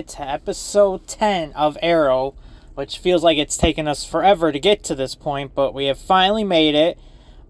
it to episode 10 of Arrow, which feels like it's taken us forever to get to this point, but we have finally made it.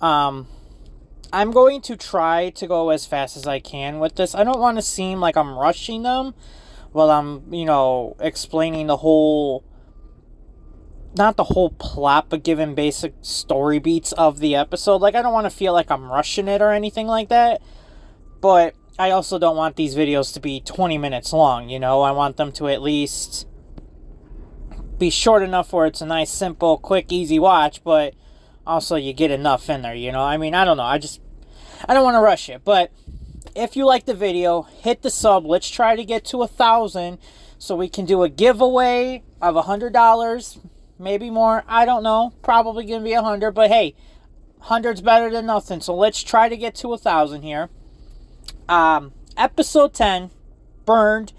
I'm going to try to go as fast as I can with this. I don't want to seem like I'm rushing them while I'm, explaining the whole, not the whole plot, but giving basic story beats of the episode. Like, I don't want to feel like I'm rushing it or anything like that, but I also don't want these videos to be 20 minutes long, I want them to at least be short enough where it's a nice, simple, quick, easy watch, but also you get enough in there, I don't know. I don't want to rush it, but if you like the video, hit the sub. Let's try to get to 1,000 so we can do a giveaway of $100, maybe more. I don't know. Probably going to be 100, but hey, 100's better than nothing. So let's try to get to 1,000 here. Episode 10, Burned.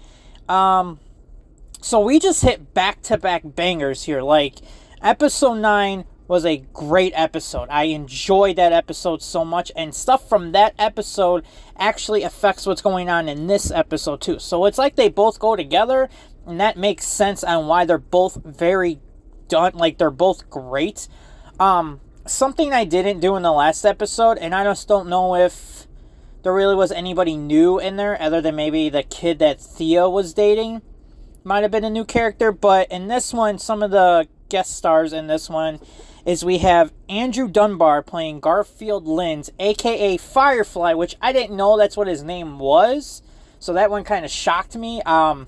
So we just hit back-to-back bangers here. Like, episode 9 was a great episode. I enjoyed that episode so much, and stuff from that episode actually affects what's going on in this episode too. So it's like they both go together, and that makes sense on why they're both very done. Like, they're both great. Something I didn't do in the last episode, and I just don't know if there really was anybody new in there other than maybe the kid that Thea was dating. Might have been a new character, but in this one, some of the guest stars in this one is we have Andrew Dunbar playing Garfield Lynns, aka Firefly, which I didn't know that's what his name was, so that one kind of shocked me. I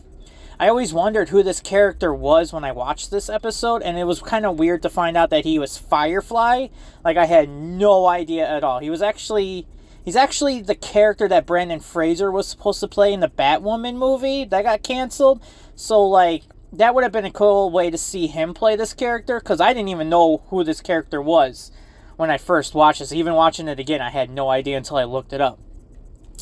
always wondered who this character was when I watched this episode, and it was kind of weird to find out that he was Firefly. Like, I had no idea at all. He's actually the character that Brandon Fraser was supposed to play in the Batwoman movie that got canceled. So, like, that would have been a cool way to see him play this character, because I didn't even know who this character was when I first watched this. Even watching it again, I had no idea until I looked it up.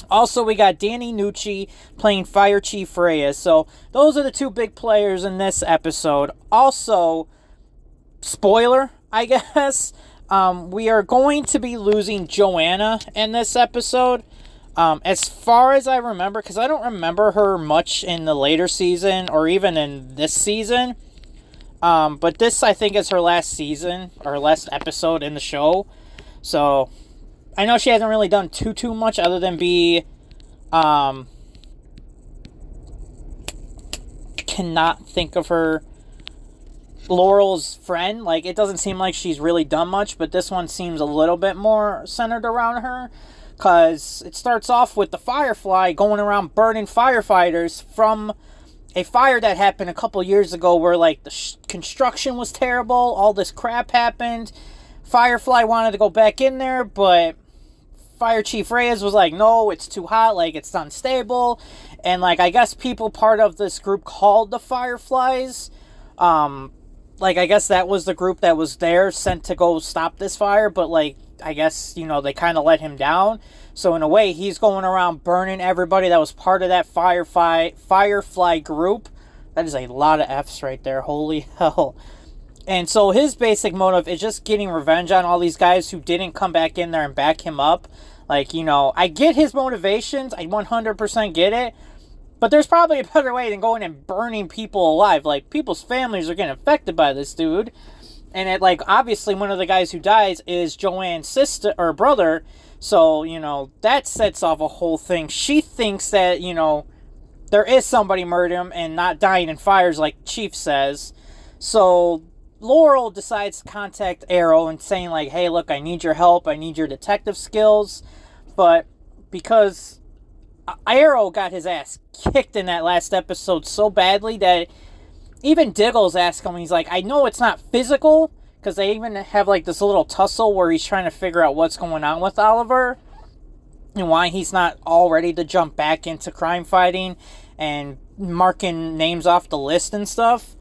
Also, we got Danny Nucci playing Fire Chief Reyes. So, those are the two big players in this episode. Also, spoiler, I guess, we are going to be losing Joanna in this episode. As far as I remember, because I don't remember her much in the later season or even in this season. But this, I think, is her last season or last episode in the show. So, I know she hasn't really done too much other than be, cannot think of her, Laurel's friend. Like, it doesn't seem like she's really done much, but this one seems a little bit more centered around her. Because it starts off with the Firefly going around burning firefighters from a fire that happened a couple years ago where, like, the construction was terrible. All this crap happened. Firefly wanted to go back in there, but Fire Chief Reyes was like, no, it's too hot. Like, it's unstable. And, like, I guess people part of this group called the Fireflies. Like, I guess that was the group that was there sent to go stop this fire. But, like, I guess, they kind of let him down. So, in a way, he's going around burning everybody that was part of that Firefly group. That is a lot of F's right there. Holy hell. And so, his basic motive is just getting revenge on all these guys who didn't come back in there and back him up. Like, I get his motivations. I 100% get it. But there's probably a better way than going and burning people alive. Like, people's families are getting affected by this dude. And it, like, obviously one of the guys who dies is Joanne's sister or brother. So, that sets off a whole thing. She thinks that, there is somebody murdering him and not dying in fires like Chief says. So Laurel decides to contact Arrow and saying, like, hey, look, I need your help. I need your detective skills. But because Arrow got his ass kicked in that last episode so badly that even Diggle's asking him, he's like, I know it's not physical, because they even have, like, this little tussle where he's trying to figure out what's going on with Oliver and why he's not all ready to jump back into crime fighting and marking names off the list and stuff.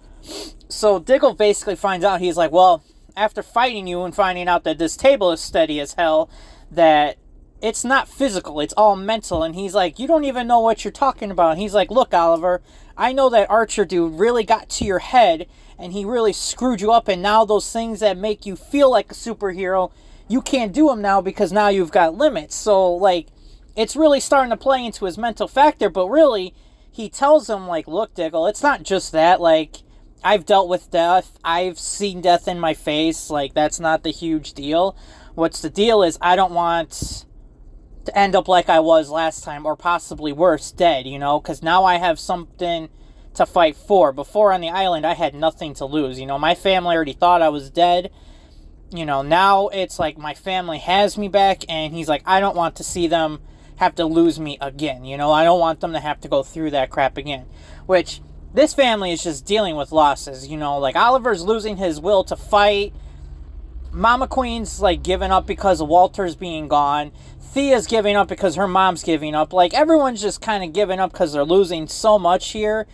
So Diggle basically finds out, he's like, well, after fighting you and finding out that this table is steady as hell, that it's not physical, it's all mental. And he's like, you don't even know what you're talking about. And he's like, look, Oliver, I know that Archer dude really got to your head and he really screwed you up, and now those things that make you feel like a superhero, you can't do them now because now you've got limits. So, like, it's really starting to play into his mental factor, but really, he tells him, like, look, Diggle, it's not just that, like, I've dealt with death, I've seen death in my face, like, that's not the huge deal. What's the deal is I don't want to end up like I was last time, or possibly worse, dead, you know, because now I have something to fight for. Before on the island, I had nothing to lose, you know, my family already thought I was dead, you know, now it's like my family has me back, and he's like, I don't want to see them have to lose me again, you know, I don't want them to have to go through that crap again, which, this family is just dealing with losses, you know, like, Oliver's losing his will to fight, Mama Queen's, like, giving up because Walter's being gone, Thea's giving up because her mom's giving up, like, everyone's just kind of giving up because they're losing so much here,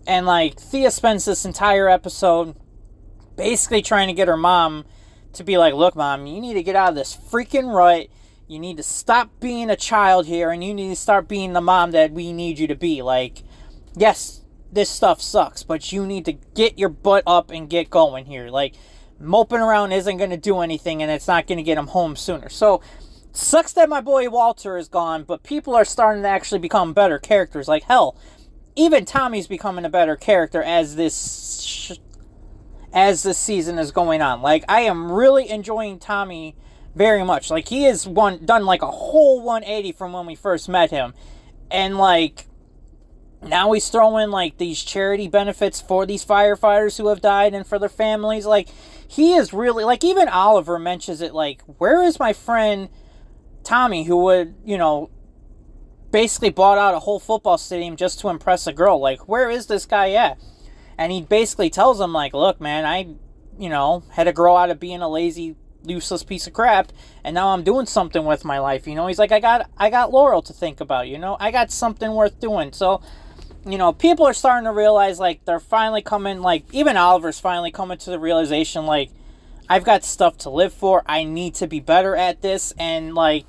and, like, Thea spends this entire episode basically trying to get her mom to be like, look, Mom, you need to get out of this freaking rut, you need to stop being a child here, and you need to start being the mom that we need you to be, like, yes, this stuff sucks, but you need to get your butt up and get going here, like, moping around isn't going to do anything, and it's not going to get him home sooner. So, sucks that my boy Walter is gone, but people are starting to actually become better characters, like, hell, even Tommy's becoming a better character as this season is going on. Like, I am really enjoying Tommy very much. Like, he has done like a whole 180 from when we first met him. And, like, now he's throwing, like, these charity benefits for these firefighters who have died and for their families. Like, he is really, like, even Oliver mentions it, like, where is my friend Tommy, who would, you know, basically bought out a whole football stadium just to impress a girl? Like, where is this guy at? And he basically tells him, like, look, man, I, you know, had to grow out of being a lazy, useless piece of crap, and now I'm doing something with my life, you know? He's like, I got Laurel to think about, you know? I got something worth doing. So, you know, people are starting to realize, like, they're finally coming, like, even Oliver's finally coming to the realization, like, I've got stuff to live for, I need to be better at this, and, like,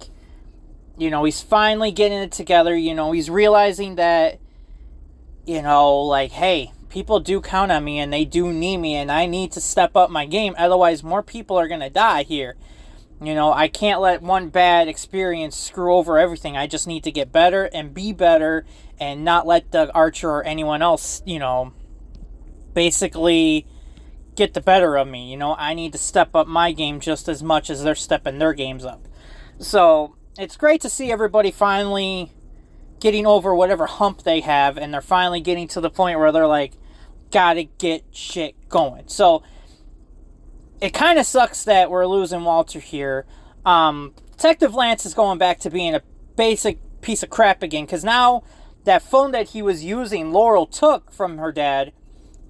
you know, he's finally getting it together, you know, he's realizing that, you know, like, hey, people do count on me, and they do need me, and I need to step up my game, otherwise more people are going to die here. You know, I can't let one bad experience screw over everything. I just need to get better and be better and not let Doug Archer or anyone else, you know, basically get the better of me. You know, I need to step up my game just as much as they're stepping their games up. So, it's great to see everybody finally getting over whatever hump they have, and they're finally getting to the point where they're like, gotta get shit going. So, it kind of sucks that we're losing Walter here. Detective Lance is going back to being a basic piece of crap again, because now that phone that he was using, Laurel took from her dad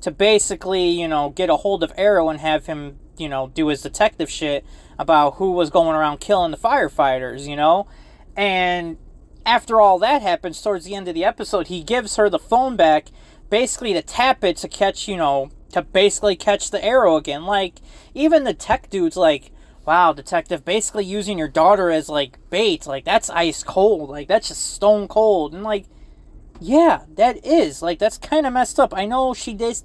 to basically, you know, get a hold of Arrow and have him, you know, do his detective shit about who was going around killing the firefighters, you know? And after all that happens, towards the end of the episode, he gives her the phone back, basically to tap it to catch, you know, to basically catch the Arrow again. Like, even the tech dude's like, wow, detective, basically using your daughter as, like, bait. Like, that's ice cold. Like, that's just stone cold. And, like, yeah, that is. Like, that's kind of messed up. I know she kind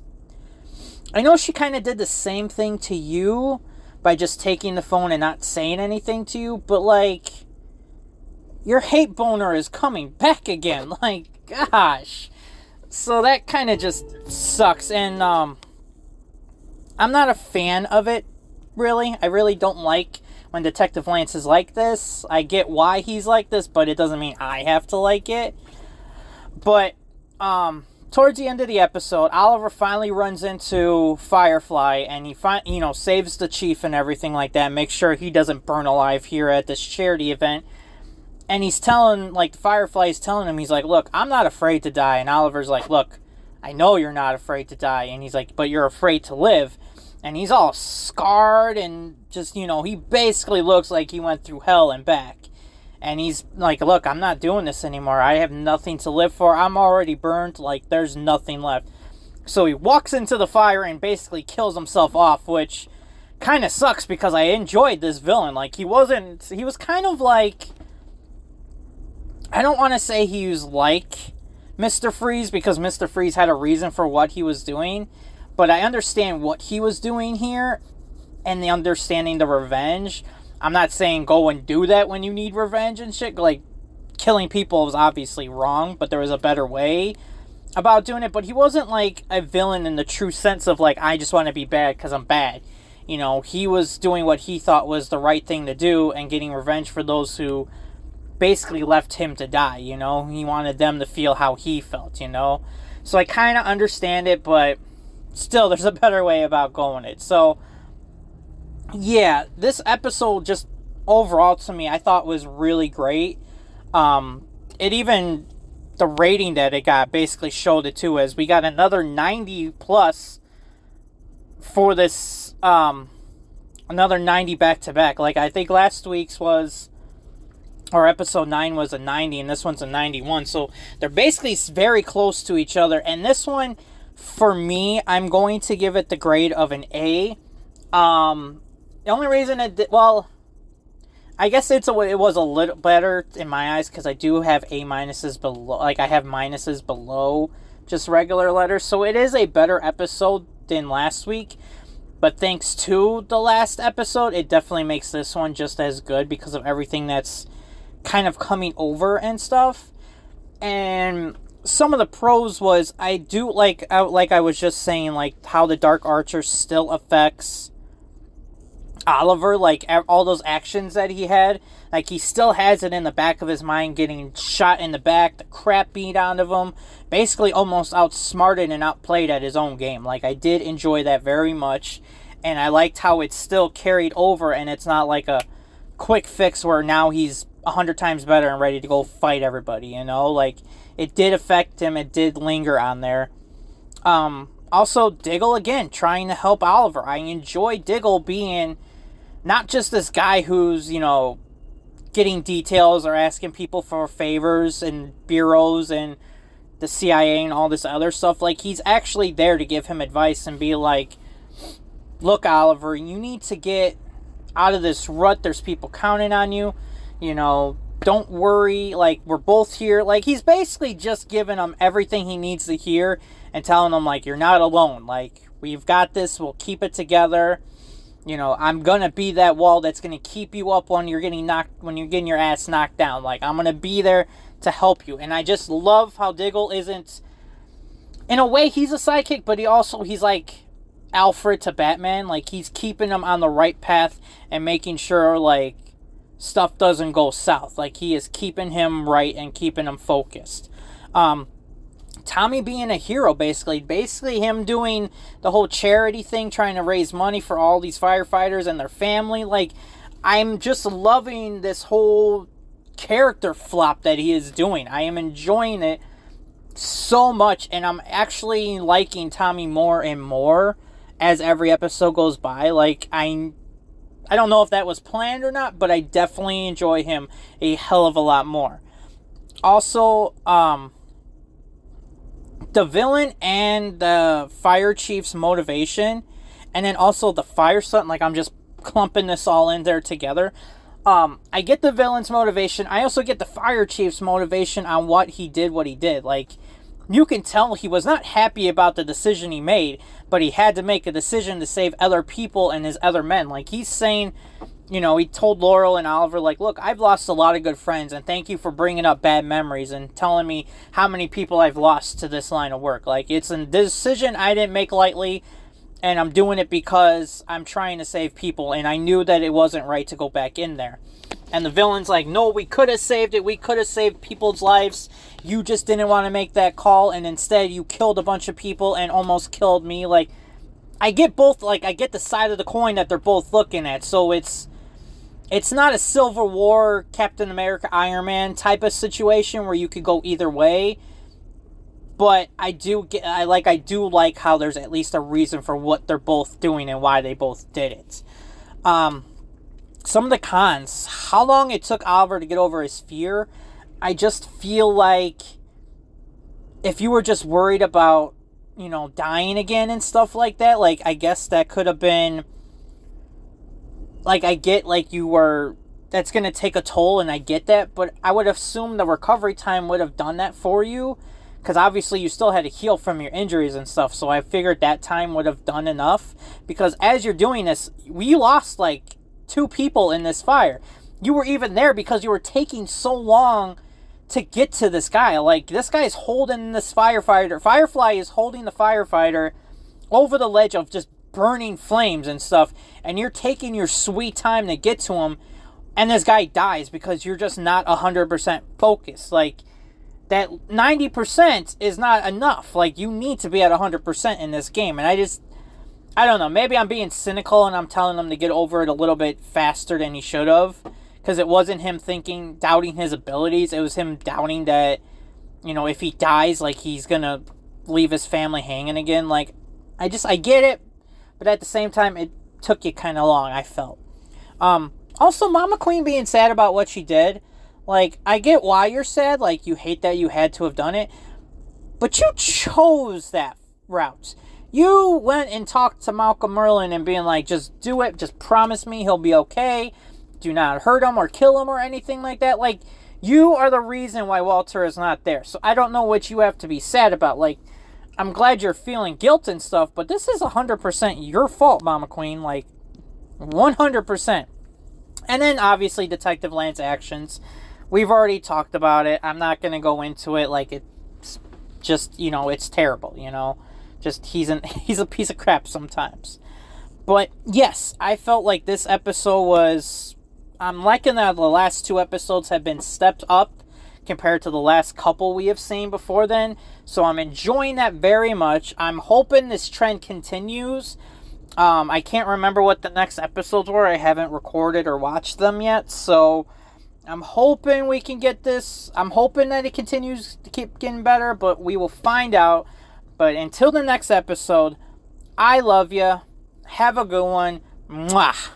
of did the same thing to you by just taking the phone and not saying anything to you, but, like, your hate boner is coming back again. Like, gosh. So that kind of just sucks. And, I'm not a fan of it, really. I really don't like when Detective Lance is like this. I get why he's like this, but it doesn't mean I have to like it. But, towards the end of the episode, Oliver finally runs into Firefly, and he saves the chief and everything like that, makes sure he doesn't burn alive here at this charity event. And he's telling, like, Firefly's telling him, he's like, look, I'm not afraid to die. And Oliver's like, look, I know you're not afraid to die. And he's like, but you're afraid to live. And he's all scarred and just, you know, he basically looks like he went through hell and back. And he's like, look, I'm not doing this anymore. I have nothing to live for. I'm already burned. Like, there's nothing left. So he walks into the fire and basically kills himself off, which kind of sucks because I enjoyed this villain. Like, he was kind of like, I don't want to say he was like Mr. Freeze, because Mr. Freeze had a reason for what he was doing. But I understand what he was doing here and the understanding the revenge. I'm not saying go and do that when you need revenge and shit. Like, killing people is obviously wrong, but there was a better way. about doing it, but he wasn't like a villain in the true sense of like, I just want to be bad because I'm bad. You know, he was doing what he thought was the right thing to do and getting revenge for those who basically left him to die, you know? He wanted them to feel how he felt, you know? So I kind of understand it, but still, there's a better way about going it. So, yeah, this episode just overall to me, I thought was really great. It even, the rating that it got basically showed it too, as we got another 90 plus for this, another 90 back to back. Like, I think last week's was, or episode 9 was a 90, and this one's a 91. So they're basically very close to each other. And this one, for me, I'm going to give it the grade of an A. The only reason I guess it was a little better in my eyes because I do have A minuses below. Like, I have minuses below just regular letters. So it is a better episode than last week. But thanks to the last episode, it definitely makes this one just as good because of everything that's kind of coming over and stuff. And some of the pros was, I do like I was just saying, like how the Dark Archer still affects Oliver, like all those actions that he had, like he still has it in the back of his mind, getting shot in the back, the crap beat out of him, basically almost outsmarted and outplayed at his own game. Like, I did enjoy that very much, and I liked how it's still carried over, and it's not like a quick fix where now he's 100 times better and ready to go fight everybody, you know? Like, it did affect him, it did linger on there. Also, Diggle, again, trying to help Oliver. I enjoy Diggle being not just this guy who's, you know, getting details or asking people for favors and bureaus and the CIA and all this other stuff. Like, he's actually there to give him advice and be like, look, Oliver, you need to get out of this rut. There's people counting on you. You know, don't worry. Like, we're both here. Like, he's basically just giving him everything he needs to hear and telling him, like, you're not alone. Like, we've got this. We'll keep it together. You know, I'm going to be that wall that's going to keep you up when you're getting your ass knocked down. Like, I'm going to be there to help you. And I just love how Diggle isn't, in a way, he's a sidekick, but he's like Alfred to Batman. Like, he's keeping him on the right path and making sure, like, stuff doesn't go south. Like, he is keeping him right and keeping him focused. Tommy being a hero, basically him doing the whole charity thing, trying to raise money for all these firefighters and their family. Like, I'm just loving this whole character flop that he is doing. I am enjoying it so much, and I'm actually liking Tommy more and more as every episode goes by. Like, I don't know if that was planned or not, but I definitely enjoy him a hell of a lot more. Also, the villain and the fire chief's motivation, and then also the fire son, like, I'm just clumping this all in there together. I get the villain's motivation. I also get the fire chief's motivation on what he did. Like, you can tell he was not happy about the decision he made, but he had to make a decision to save other people and his other men. Like, he's saying, you know, he told Laurel and Oliver, like, look, I've lost a lot of good friends, and thank you for bringing up bad memories and telling me how many people I've lost to this line of work. Like, it's a decision I didn't make lightly, and I'm doing it because I'm trying to save people, and I knew that it wasn't right to go back in there. And the villain's like, no, we could have saved it. We could have saved people's lives. You just didn't want to make that call, and instead you killed a bunch of people and almost killed me. Like, I get both, like, I get the side of the coin that they're both looking at. So it's not a Civil War, Captain America, Iron Man type of situation where you could go either way. But I do like how there's at least a reason for what they're both doing and why they both did it. Some of the cons, how long it took Oliver to get over his fear. I just feel like if you were just worried about, you know, dying again and stuff like that, like, I guess that could have been, like, I get, like, that's going to take a toll, and I get that, but I would assume the recovery time would have done that for you, because obviously you still had to heal from your injuries and stuff, so I figured that time would have done enough, because as you're doing this, we lost, like, 2 people in this fire. You were even there because you were taking so long to get to this guy. Like, this guy's holding this firefighter. Firefly is holding the firefighter over the ledge of just burning flames and stuff, and you're taking your sweet time to get to him, and this guy dies because you're just not 100% focused. Like, that 90% is not enough. Like, you need to be at 100% in this game, and I don't know, maybe I'm being cynical and I'm telling him to get over it a little bit faster than he should have, because it wasn't him doubting his abilities, it was him doubting that, you know, if he dies, like, he's gonna leave his family hanging again. Like, I get it, but at the same time, it took you kind of long, I felt. Also, Mama Queen being sad about what she did, like, I get why you're sad, like, you hate that you had to have done it, but you chose that route. You went and talked to Malcolm Merlin and being like, just do it, just promise me he'll be okay, do not hurt him or kill him or anything like that. Like, you are the reason why Walter is not there, so I don't know what you have to be sad about. Like, I'm glad you're feeling guilt and stuff, but this is 100% your fault, Mama Queen, like, 100%. And then, obviously, Detective Lance actions. We've already talked about it. I'm not going to go into it. Like, it's just, you know, it's terrible, you know. Just, he's a piece of crap sometimes. But, yes, I felt like this episode was... I'm liking that the last 2 episodes have been stepped up compared to the last couple we have seen before then. So I'm enjoying that very much. I'm hoping this trend continues. I can't remember what the next episodes were. I haven't recorded or watched them yet. So I'm hoping we can get this. I'm hoping that it continues to keep getting better, but we will find out. But until the next episode, I love you. Have a good one. Mwah.